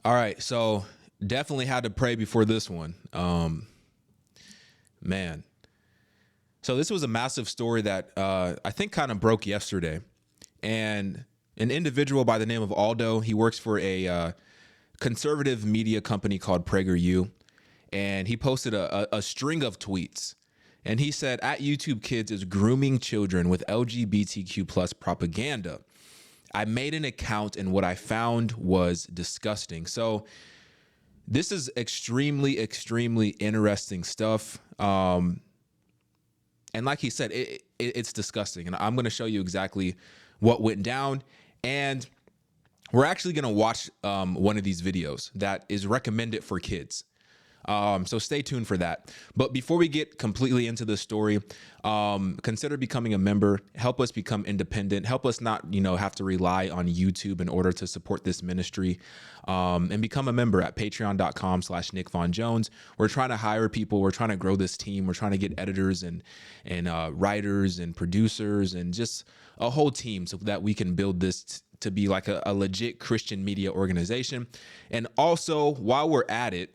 All right, so definitely had to pray before this one. Man. So this was a massive story that I think kind of broke yesterday. And an individual by the name of Aldo, he works for a conservative media company called PragerU. And he posted a string of tweets. And he said, at YouTube Kids is grooming children with LGBTQ plus propaganda. I made an account and what I found was disgusting. So this is extremely interesting stuff. And like he said, it's disgusting. And I'm going to show you exactly what went down. And we're actually going to watch one of these videos that is recommended for kids. So stay tuned for that. But before we get completely into the story, consider becoming a member. Help us become independent. Help us not, have to rely on YouTube in order to support this ministry. And become a member at patreon.com/Nick Von Jones. We're trying to hire people. We're trying to grow this team. We're trying to get editors and writers and producers and just a whole team so that we can build this to be like a legit Christian media organization. And also, while we're at it,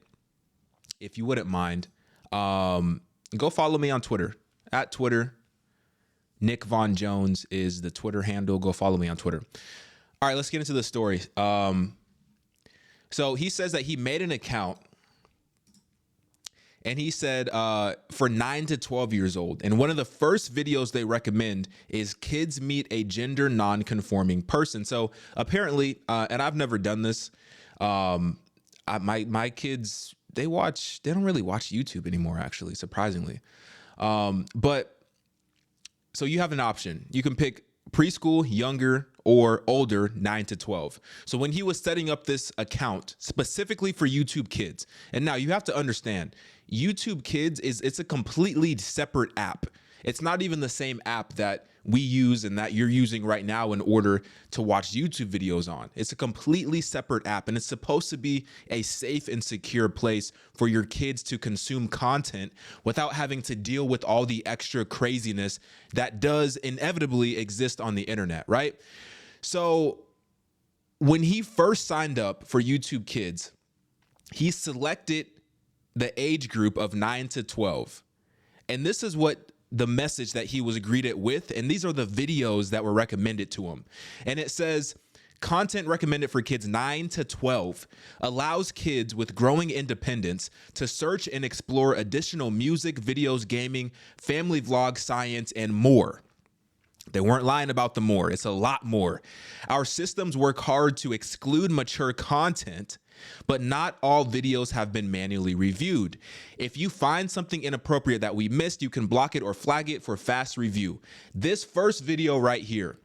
if you wouldn't mind, go follow me on Twitter. At Twitter, Nick Von Jones is the Twitter handle. Go follow me on Twitter. All right, let's get into the story. So he says that he made an account, and he said for 9 to 12 years old. And one of the first videos they recommend is kids meet a gender non-conforming person. So apparently, and I've never done this, my kids, they don't really watch YouTube anymore, actually, surprisingly. But so you have an option. You can pick preschool, younger, or older, 9 to 12. So when he was setting up this account specifically for YouTube Kids, and now you have to understand, YouTube Kids it's a completely separate app. It's not even the same app that we use and that you're using right now in order to watch YouTube videos on. It's a completely separate app, and it's supposed to be a safe and secure place for your kids to consume content without having to deal with all the extra craziness that does inevitably exist on the internet, right? So when he first signed up for YouTube Kids, he selected the age group of 9 to 12. And this is what the message that he was greeted with. And these are the videos that were recommended to him. And it says, content recommended for kids 9 to 12 allows kids with growing independence to search and explore additional music, videos, gaming, family vlog, science, and more. They weren't lying about the more. It's a lot more. Our systems work hard to exclude mature content, but not all videos have been manually reviewed. If you find something inappropriate that we missed, you can block it or flag it for fast review. This first video right here,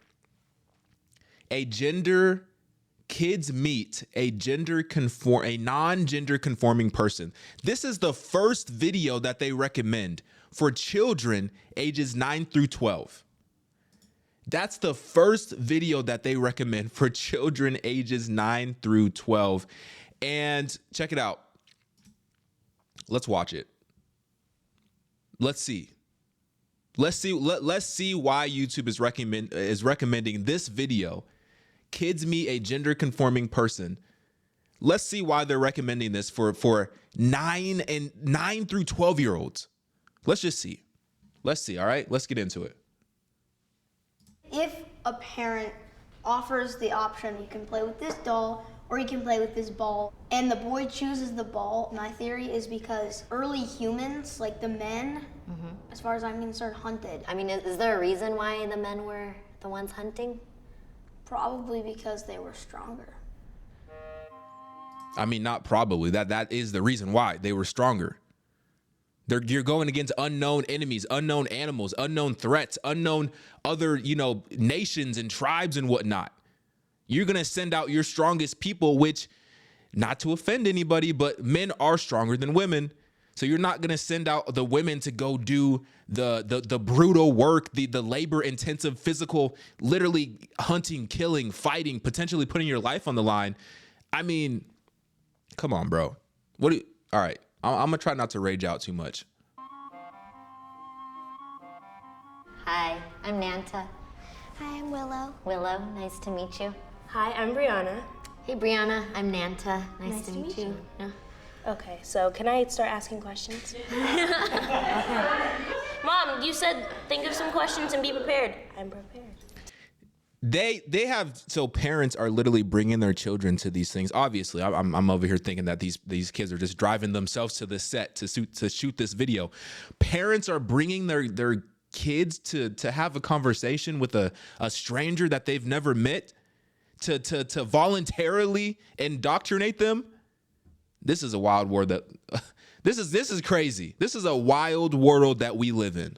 kids meet a non-gender conforming person. This is the first video that they recommend for children ages 9 through 12. That's the first video that they recommend for children ages 9 through 12. And check it out. Let's watch it. Let's see. Let's see why YouTube is recommending this video. Kids meet a gender conforming person. Let's see why they're recommending this for 9 through 12-year-olds. Let's just see. Let's see, all right? Let's get into it. If a parent offers the option, you can play with this doll or you can play with this ball, and the boy chooses the ball, my theory is because early humans, like the men, as far as I'm concerned, hunted. I mean, is there a reason why the men were the ones hunting? Probably because they were stronger. I mean, not probably. That is the reason why they were stronger. You're going against unknown enemies, unknown animals, unknown threats, unknown other, nations and tribes and whatnot. You're going to send out your strongest people, which, not to offend anybody, but men are stronger than women. So you're not going to send out the women to go do the brutal work, the labor-intensive, physical, literally hunting, killing, fighting, potentially putting your life on the line. I mean, come on, bro. All right. I'm going to try not to rage out too much. Hi, I'm Nanta. Hi, I'm Willow. Willow, nice to meet you. Hi, I'm Brianna. Hey, Brianna. I'm Nanta. Nice to meet you. Yeah. Okay, so can I start asking questions? Okay. Mom, you said think of some questions and be prepared. I'm prepared. They have, so parents are literally bringing their children to these things. Obviously, I'm over here thinking that these kids are just driving themselves to the set to shoot this video. Parents are bringing their kids to have a conversation with a stranger that they've never met, to voluntarily indoctrinate them. This is a wild world that this is crazy. This is a wild world that we live in.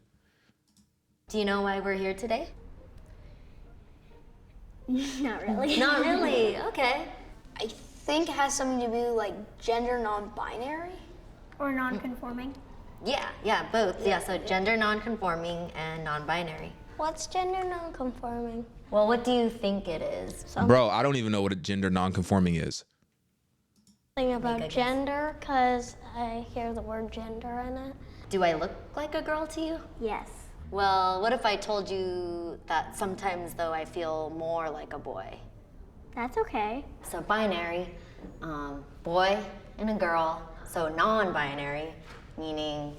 Do you know why we're here today? Not really. Not really. Okay. I think it has something to do like gender non-binary or non-conforming. Yeah, both. Yeah, so gender non-conforming and non-binary. What's gender non-conforming? Well, what do you think it is? Bro, I don't even know what a gender non-conforming is. Something about gender, because I hear the word gender in it. Do I look like a girl to you? Yes. Well, what if I told you that sometimes, though, I feel more like a boy? That's okay. So binary, boy and a girl. So non-binary, meaning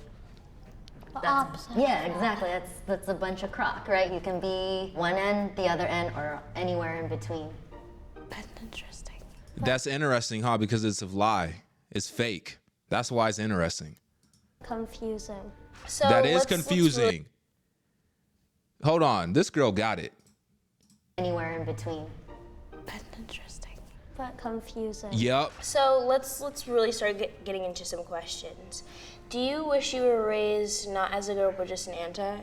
The opposite. Yeah, exactly. That's a bunch of crock, right? You can be one end, the other end, or anywhere in between. That's interesting. That's interesting, huh? Because it's a lie. It's fake. That's why it's interesting. Confusing. So That is let's confusing. Hold on. This girl got it. Anywhere in between. That's interesting. But confusing. Yep. So let's really start getting into some questions. Do you wish you were raised not as a girl but just an Anta?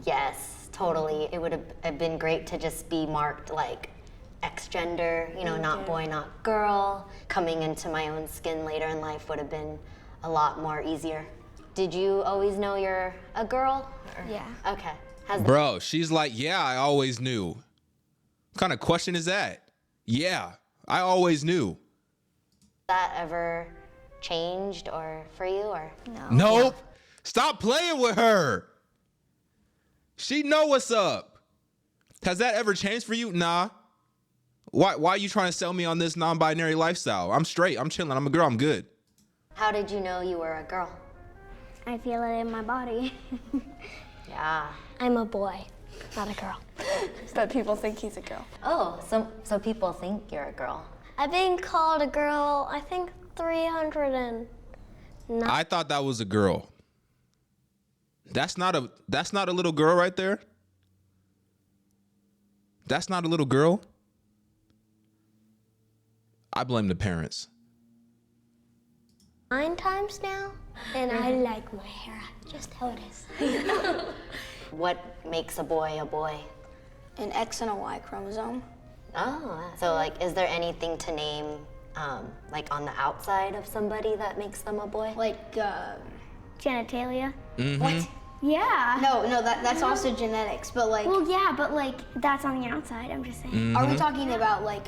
Yes, totally. It would have been great to just be marked like X-gender, you know, not boy, not girl. Coming into my own skin later in life would have been a lot more easier. Did you always know you're a girl? Yeah. Okay. Bro, she's like, yeah, I always knew. What kind of question is that? Yeah, I always knew. that ever changed or for you or? No. Nope. Stop playing with her. She know what's up. Has that ever changed for you? Nah. Why are you trying to sell me on this non-binary lifestyle? I'm straight. I'm chilling. I'm a girl. I'm good. How did you know you were a girl? I feel it in my body. Yeah. I'm a boy, not a girl. But people think he's a girl. Oh, so people think you're a girl. I've been called a girl, I think 309. I thought that was a girl. That's not a little girl right there. That's not a little girl. I blame the parents. 9 times now, and I like my hair just how it is. What makes a boy a boy? An X and a Y chromosome. Oh, so like, is there anything to name, like on the outside of somebody that makes them a boy? Like, Genitalia. what? Yeah. No, that's also genetics, but like, Well, yeah, but like that's on the outside. I'm just saying. are we talking about like,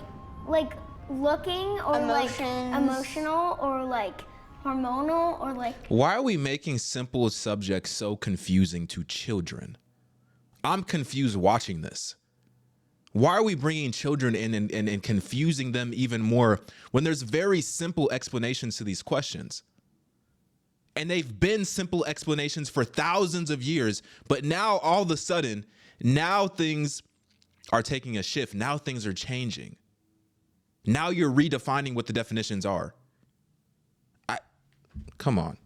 Like looking or Emotions. like emotional or like hormonal or like Why are we making simple subjects so confusing to children? I'm confused watching this. Why are we bringing children in and confusing them even more when there's very simple explanations to these questions? And they've been simple explanations for thousands of years, but now all of a sudden, now things are taking a shift. Now things are changing. Now you're redefining what the definitions are. Come on.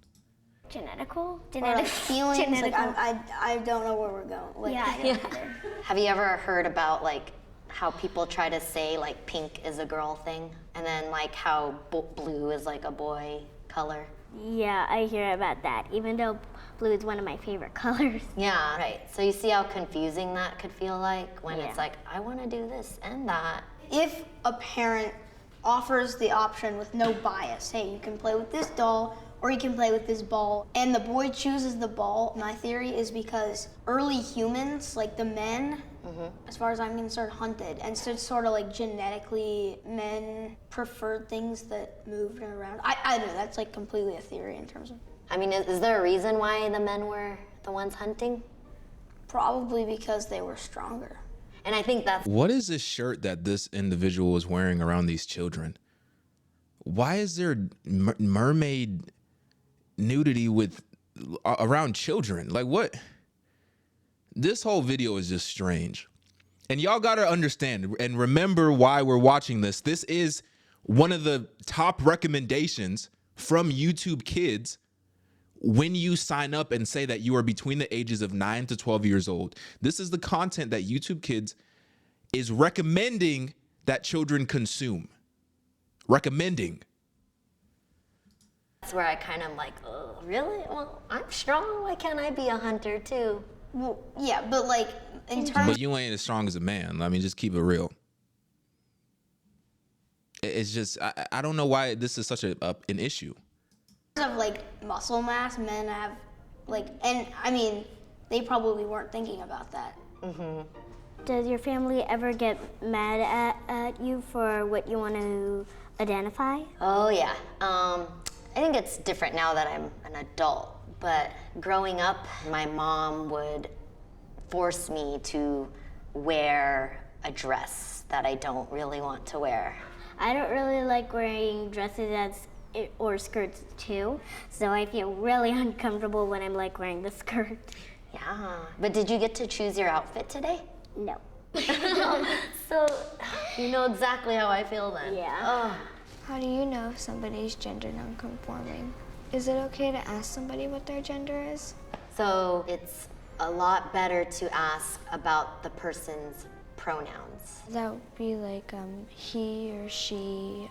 genetical. or like feelings. Like, Genetical. I don't know where we're going. Like, Yeah, I don't either. Have you ever heard about like how people try to say like pink is a girl thing, and then like how blue is like a boy color? Yeah, I hear about that. Even though blue is one of my favorite colors. Yeah, right. So you see how confusing that could feel like when Yeah. it's like, I want to do this and that. if a parent offers the option with no bias, hey, you can play with this doll or you can play with this ball, and the boy chooses the ball, my theory is because early humans, like the men, as far as I'm concerned, hunted, and so it's sort of like genetically men preferred things that moved around. I don't know, that's like completely a theory in terms of, I mean, is there a reason why the men were the ones hunting? probably because they were stronger. And I think that's What is this shirt that this individual is wearing around these children? why is there mermaid nudity with around children? Like, what? This whole video is just strange. And y'all got to understand and remember why we're watching this. This is one of the top recommendations from YouTube Kids when you sign up and say that you are between the ages of 9 to 12 years old. This is the content that YouTube Kids is recommending that children consume. Recommending. That's where I kind of like, oh, really? Well, I'm strong. Why can't I be a hunter too? Well, yeah, but like in terms But you ain't as strong as a man. I mean, just keep it real. It's just, I don't know why this is such an issue. of like muscle mass, men have like, and I mean, they probably weren't thinking about that. Does your family ever get mad at you for what you want to identify? Oh yeah. I think it's different now that I'm an adult, but growing up, my mom would force me to wear a dress that I don't really want to wear. I don't really like wearing dresses or skirts too, so I feel really uncomfortable when I'm like wearing the skirt. Yeah, but did you get to choose your outfit today? No. So you know exactly how I feel then. Yeah. Oh. How do you know if somebody's gender non-conforming? Is it okay to ask somebody what their gender is? So it's a lot better to ask about the person's pronouns. That would be like he or she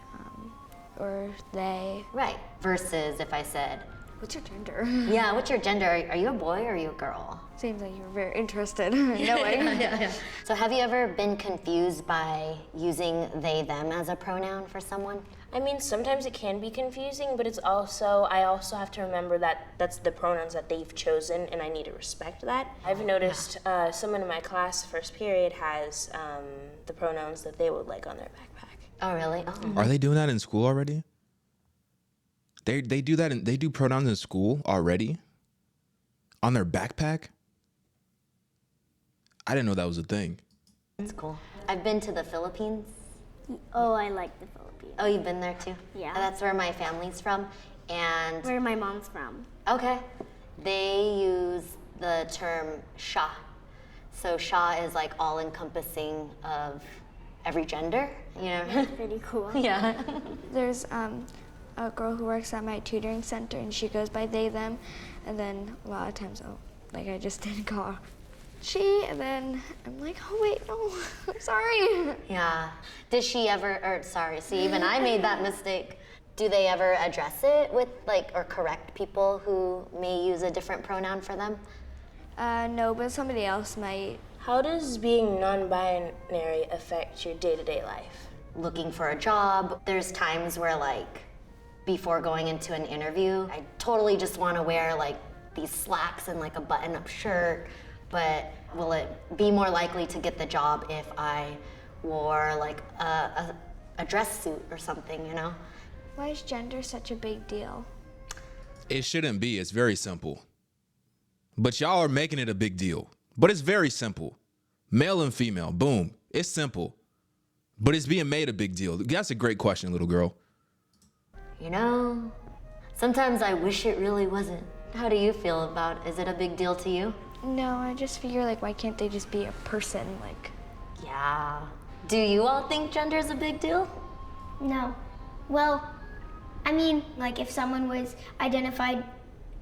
or they. Right. Versus if I said, What's your gender? yeah, what's your gender? Are you a boy or are you a girl? Seems like you're very interested in knowing. So have you ever been confused by using they, them as a pronoun for someone? I mean, sometimes it can be confusing, but it's also, I also have to remember that that's the pronouns that they've chosen, and I need to respect that. I've noticed someone in my class, first period, has the pronouns that they would like on their backpack. Oh, really? Oh. Are they doing that in school already? They do that, they do pronouns in school already? On their backpack? I didn't know that was a thing. That's cool. I've been to the Philippines. Oh, I like the Philippines. Oh, you've been there too? Yeah. That's where my family's from. And Where my mom's from. okay, they use the term siya. So siya is like all encompassing of every gender, you know? Pretty cool. Yeah. There's a girl who works at my tutoring center and she goes by they, them, and then a lot of times, like I just didn't call her she, and then I'm like, oh wait, no, I'm sorry. Yeah. Did she ever, or sorry, see, even I made that mistake. Do they ever address it with like, or correct people who may use a different pronoun for them? No, but somebody else might. How does being non-binary affect your day-to-day life? Looking for a job, there's times where like, before going into an interview, I totally just want to wear like these slacks and like a button-up shirt, but will it be more likely to get the job if I wore like a dress suit or something, you know? Why is gender such a big deal? It shouldn't be. It's very simple. But y'all are making it a big deal. But it's very simple. Male and female, boom. It's simple. But it's being made a big deal. That's a great question, little girl. You know, sometimes I wish it really wasn't. How do you feel about it? Is it a big deal to you? No, I just figure like, why can't they just be a person? Like, Yeah. Do you all think gender is a big deal? No. Well, I mean, like if someone was identified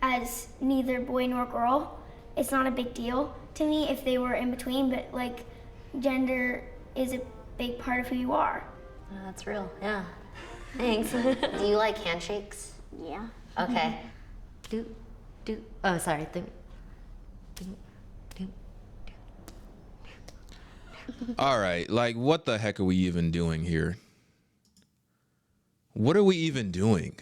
as neither boy nor girl, it's not a big deal to me if they were in between, but like gender is a big part of who you are. That's real, yeah. Thanks. Do you like handshakes? Yeah. Okay. Oh, sorry. All right. Like, what the heck are we even doing here? What are we even doing?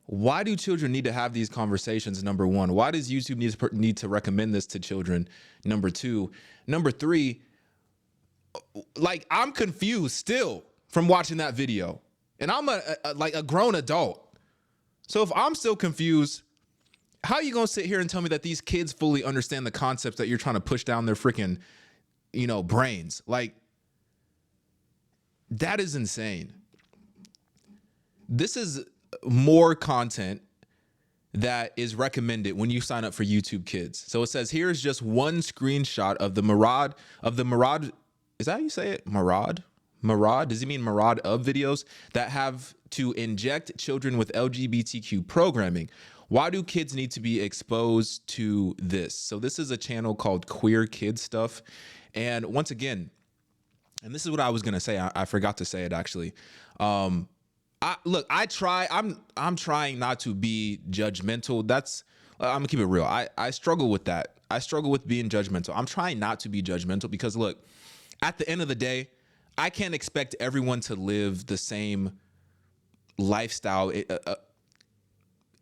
Why do children need to have these conversations? Number one, why does YouTube need to recommend this to children? Number two, number three, like I'm confused still from watching that video, and I'm a grown adult. So if I'm still confused, how are you gonna sit here and tell me that these kids fully understand the concepts that you're trying to push down their freaking, brains? Like, that is insane. this is more content that is recommended when you sign up for YouTube Kids. So it says, here's just one screenshot of the Murad. Is that how you say it? Murad? Does he mean Murad of videos that have to inject children with LGBTQ programming? Why do kids need to be exposed to this? So this is a channel called Queer Kid Stuff. And once again, and this is what I was going to say. I forgot to say it actually. I'm trying not to be judgmental. I'm gonna keep it real. I struggle with that. I struggle with being judgmental. I'm trying not to be judgmental because look, at the end of the day, I can't expect everyone to live the same lifestyle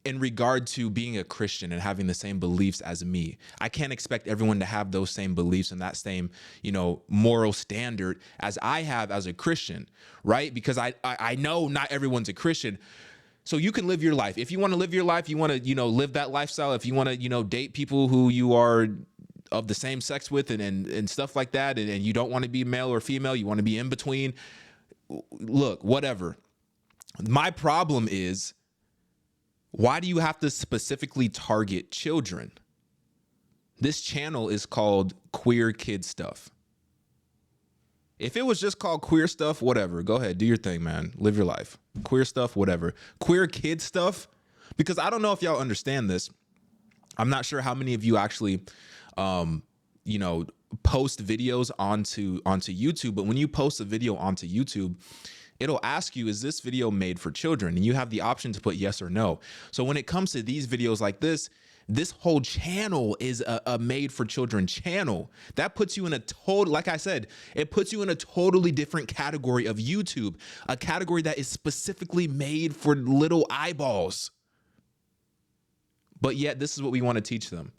in regard to being a Christian and having the same beliefs as me. I can't expect everyone to have those same beliefs and that same, moral standard as I have as a Christian, right? Because I know not everyone's a Christian. So you can live your life. If you want to live your life, you want to, live that lifestyle. If you want to, date people who you are of the same sex with and stuff like that, and you don't want to be male or female, you want to be in between, look, whatever. My problem is, why do you have to specifically target children? This channel is called Queer Kid Stuff. If it was just called Queer Stuff, whatever, go ahead, do your thing, man. Live your life. Queer Stuff, whatever. Queer Kid Stuff, because I don't know if y'all understand this. I'm not sure how many of you actually, post videos onto YouTube, but when you post a video onto YouTube, it'll ask you, is this video made for children? And you have the option to put yes or no. So when it comes to these videos like this whole channel is a made for children channel. That puts you in like I said, it puts you in a totally different category of YouTube, a category that is specifically made for little eyeballs. But yet this is what we want to teach them.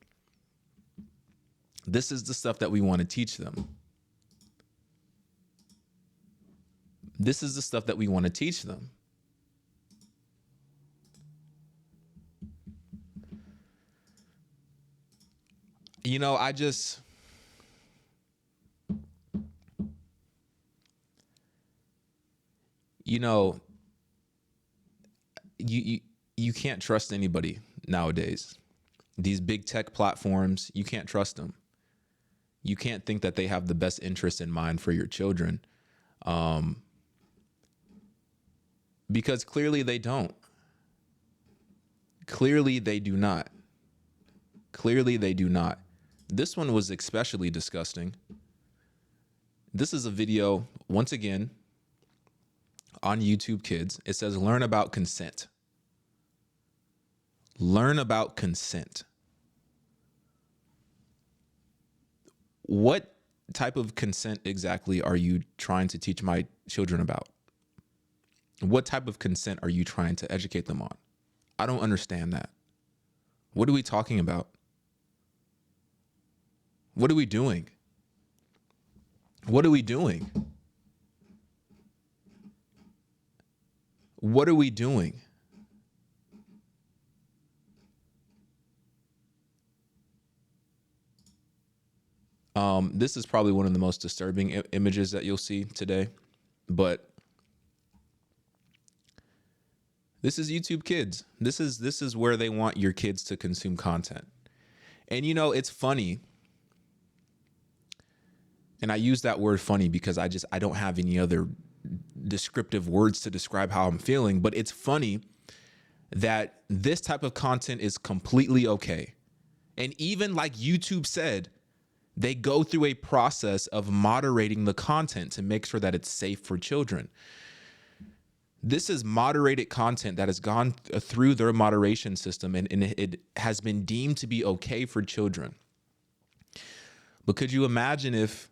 This is the stuff that we want to teach them. This is the stuff that we want to teach them. I just, you can't trust anybody nowadays. These big tech platforms, you can't trust them. You can't think that they have the best interest in mind for your children. Because clearly they don't. Clearly they do not. Clearly they do not. This one was especially disgusting. This is a video, once again, on YouTube Kids. It says, learn about consent. Learn about consent. What type of consent exactly are you trying to teach my children about? What type of consent are you trying to educate them on? I don't understand that. What are we talking about? What are we doing? What are we doing? What are we doing? This is probably one of the most disturbing images that you'll see today, but this is YouTube Kids. This is where they want your kids to consume content. And it's funny. And I use that word funny because I don't have any other descriptive words to describe how I'm feeling, but it's funny that this type of content is completely okay. And even like YouTube said, they go through a process of moderating the content to make sure that it's safe for children. This is moderated content that has gone through their moderation system and it has been deemed to be okay for children. But could you imagine if,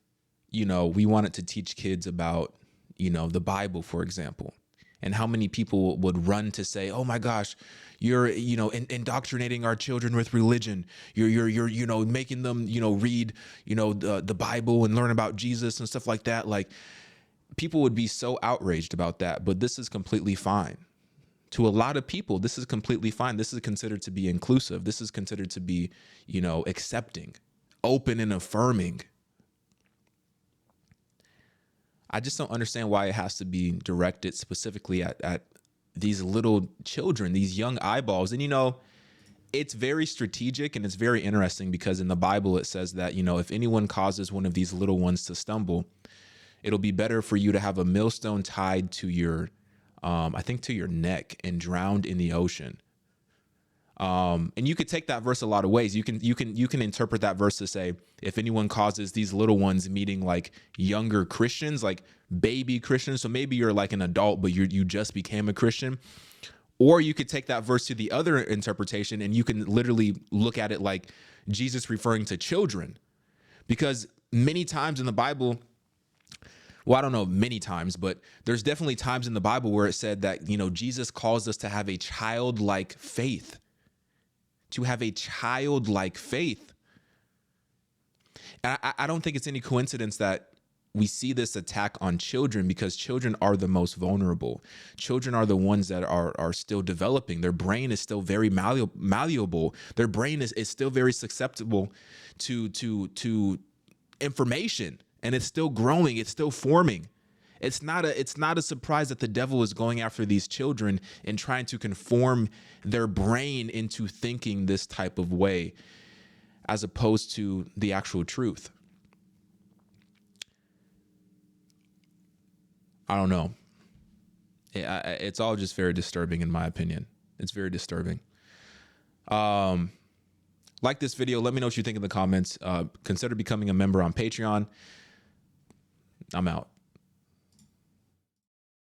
we wanted to teach kids about, the Bible, for example, and how many people would run to say, oh my gosh, you're, indoctrinating our children with religion. You're making them, read, the Bible and learn about Jesus and stuff like that. Like, people would be so outraged about that, but this is completely fine. To a lot of people, this is completely fine. This is considered to be inclusive. This is considered to be, accepting, open and affirming. I just don't understand why it has to be directed specifically at these little children, these young eyeballs. And, you know, it's very strategic and it's very interesting because in the Bible, it says that, you know, if anyone causes one of these little ones to stumble, it'll be better for you to have a millstone tied to your, I think to your neck and drowned in the ocean. And you could take that verse a lot of ways. You can interpret that verse to say, if anyone causes these little ones, meaning like younger Christians, like baby Christians. So maybe you're like an adult, but you just became a Christian. Or you could take that verse to the other interpretation and you can literally look at it like Jesus referring to children. Because many times in the Bible, well, I don't know many times, but there's definitely times in the Bible where it said that, you know, Jesus calls us to have a childlike faith. To have a childlike faith. And I don't think it's any coincidence that we see this attack on children because children are the most vulnerable. Children are the ones that are still developing. Their brain is still very malleable. Their brain is still very susceptible to information, and it's still growing. It's still forming. It's not a surprise that the devil is going after these children and trying to conform their brain into thinking this type of way, as opposed to the actual truth. I don't know. It's all just very disturbing in my opinion. It's very disturbing. Like this video. Let me know what you think in the comments. Consider becoming a member on Patreon. I'm out.